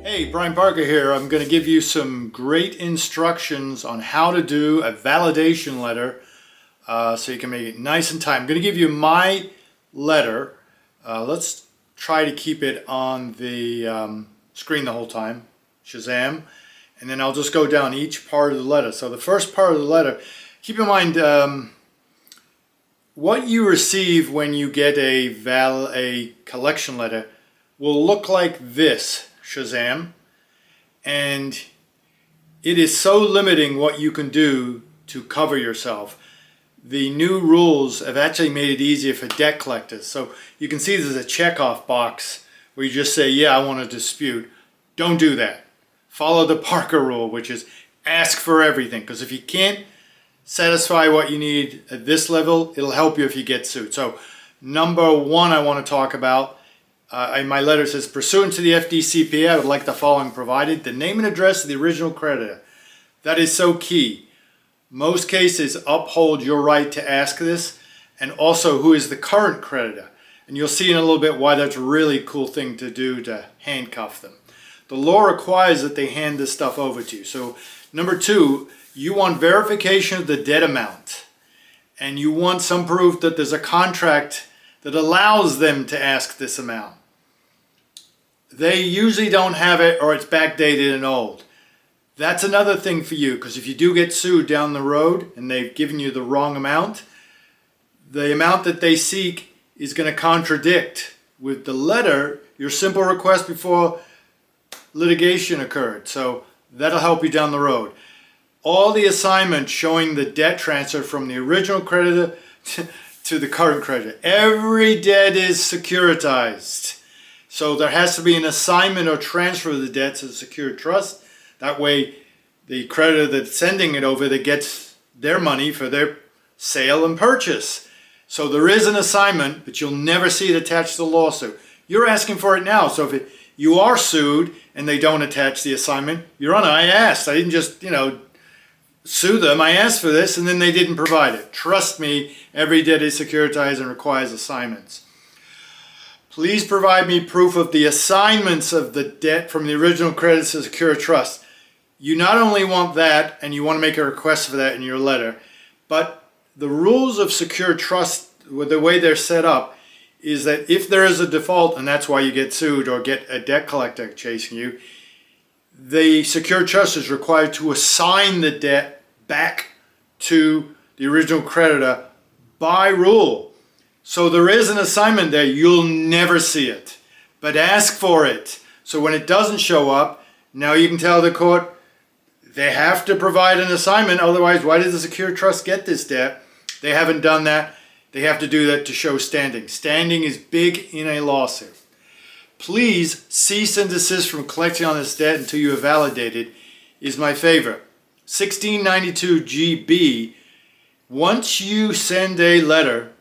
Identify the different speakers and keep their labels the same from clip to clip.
Speaker 1: Hey, Brian Parker here. I'm going to give you some great instructions on how to do a validation letter so you can make it nice and tight. I'm going to give you my letter. Let's try to keep it on the screen the whole time. Shazam. And then I'll just go down each part of the letter. So the first part of the letter, keep in mind what you receive when you get a collection letter will look like this. Shazam. And it is so limiting what you can do to cover yourself. The new rules have actually made it easier for debt collectors. So you can see there's a checkoff box where you just say, yeah, I want to dispute. Don't do that. Follow the Parker rule, which is ask for everything. Because if you can't satisfy what you need at this level, it'll help you if you get sued. So number one I want to talk about, in my letter says, pursuant to the FDCPA, I would like the following provided. The name and address of the original creditor. That is so key. Most cases uphold your right to ask this, and also who is the current creditor. And you'll see in a little bit why that's a really cool thing to do to handcuff them. The law requires that they hand this stuff over to you. So number two, you want verification of the debt amount. And you want some proof that there's a contract that allows them to ask this amount. They usually don't have it, or it's backdated and old. That's another thing for you, because if you do get sued down the road and they've given you the wrong amount, the amount that they seek is going to contradict with the letter your simple request before litigation occurred. So that'll help you down the road. All the assignments showing the debt transfer from the original creditor to the current creditor. Every debt is securitized. So there has to be an assignment or transfer of the debt to the secured trust. That way the creditor that's sending it over that gets their money for their sale and purchase. So there is an assignment, but you'll never see it attached to the lawsuit. You're asking for it now. So if you are sued and they don't attach the assignment, Your Honor, I asked. I didn't just, sue them. I asked for this and then they didn't provide it. Trust me, every debt is securitized and requires assignments. Please provide me proof of the assignments of the debt from the original creditor to secure trust. You not only want that, and you want to make a request for that in your letter, but the rules of secure trust, with the way they're set up, is that if there is a default, and that's why you get sued or get a debt collector chasing you, the secure trust is required to assign the debt back to the original creditor by rule. So there is an assignment there. You'll never see it, but ask for it. So when it doesn't show up, now you can tell the court they have to provide an assignment. Otherwise, why did the secure trust get this debt? They haven't done that. They have to do that to show standing. Standing is big in a lawsuit. Please cease and desist from collecting on this debt until you have validated is my favorite. 1692 GB, once you send a letter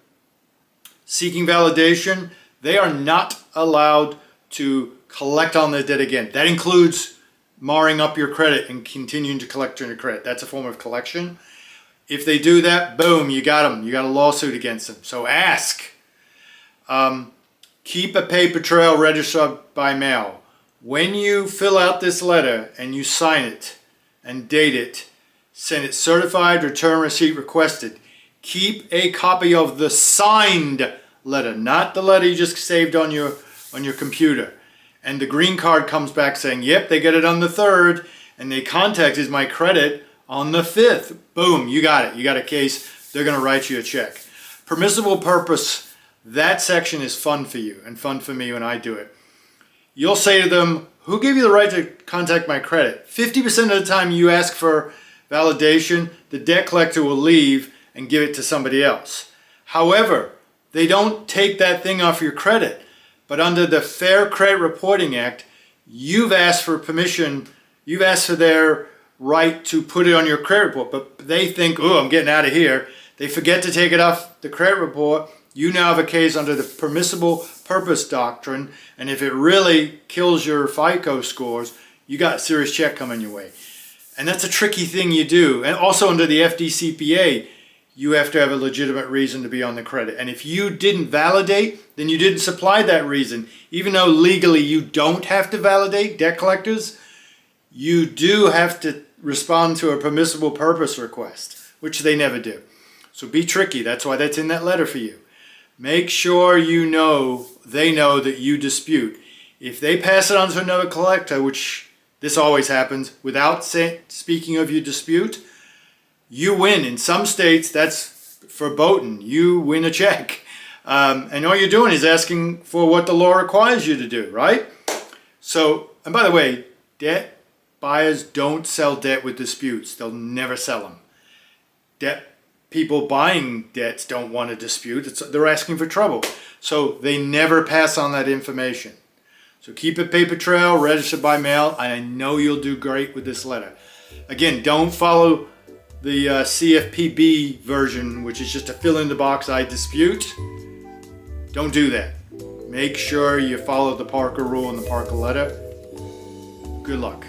Speaker 1: seeking validation, they are not allowed to collect on the debt again. That includes marring up your credit and continuing to collect on your credit. That's a form of collection. If they do that, boom, you got them. You got a lawsuit against them. So ask. Keep a paper trail registered by mail. When you fill out this letter and you sign it and date it, send it certified, return receipt requested. Keep a copy of the signed letter, not the letter you just saved on your computer. And the green card comes back saying, yep, they get it on the 3rd, and they contacted my credit on the 5th. Boom, you got it. You got a case. They're going to write you a check. Permissible purpose, that section is fun for you and fun for me when I do it. You'll say to them, who gave you the right to contact my credit? 50% of the time you ask for validation, the debt collector will leave and give it to somebody else. However, they don't take that thing off your credit. But under the Fair Credit Reporting Act, you've asked for permission, you've asked for their right to put it on your credit report, but they think, oh, I'm getting out of here. They forget to take it off the credit report. You now have a case under the permissible purpose doctrine, and if it really kills your FICO scores, you got a serious check coming your way. And that's a tricky thing you do. And also under the FDCPA, you have to have a legitimate reason to be on the credit. And if you didn't validate, then you didn't supply that reason. Even though legally you don't have to validate, debt collectors, you do have to respond to a permissible purpose request, which they never do. So be tricky. That's why that's in that letter for you. Make sure they know that you dispute. If they pass it on to another collector, which this always happens, without speaking of your dispute, you win. In some states, that's verboten. You win a check. And all you're doing is asking for what the law requires you to do, right? So, and by the way, debt buyers don't sell debt with disputes. They'll never sell them. People buying debts don't want to dispute. They're asking for trouble. So they never pass on that information. So keep a paper trail, register by mail, and I know you'll do great with this letter. Again, don't follow the CFPB version, which is just to fill in the box, I dispute. Don't do that. Make sure you follow the Parker rule and the Parker letter. Good luck.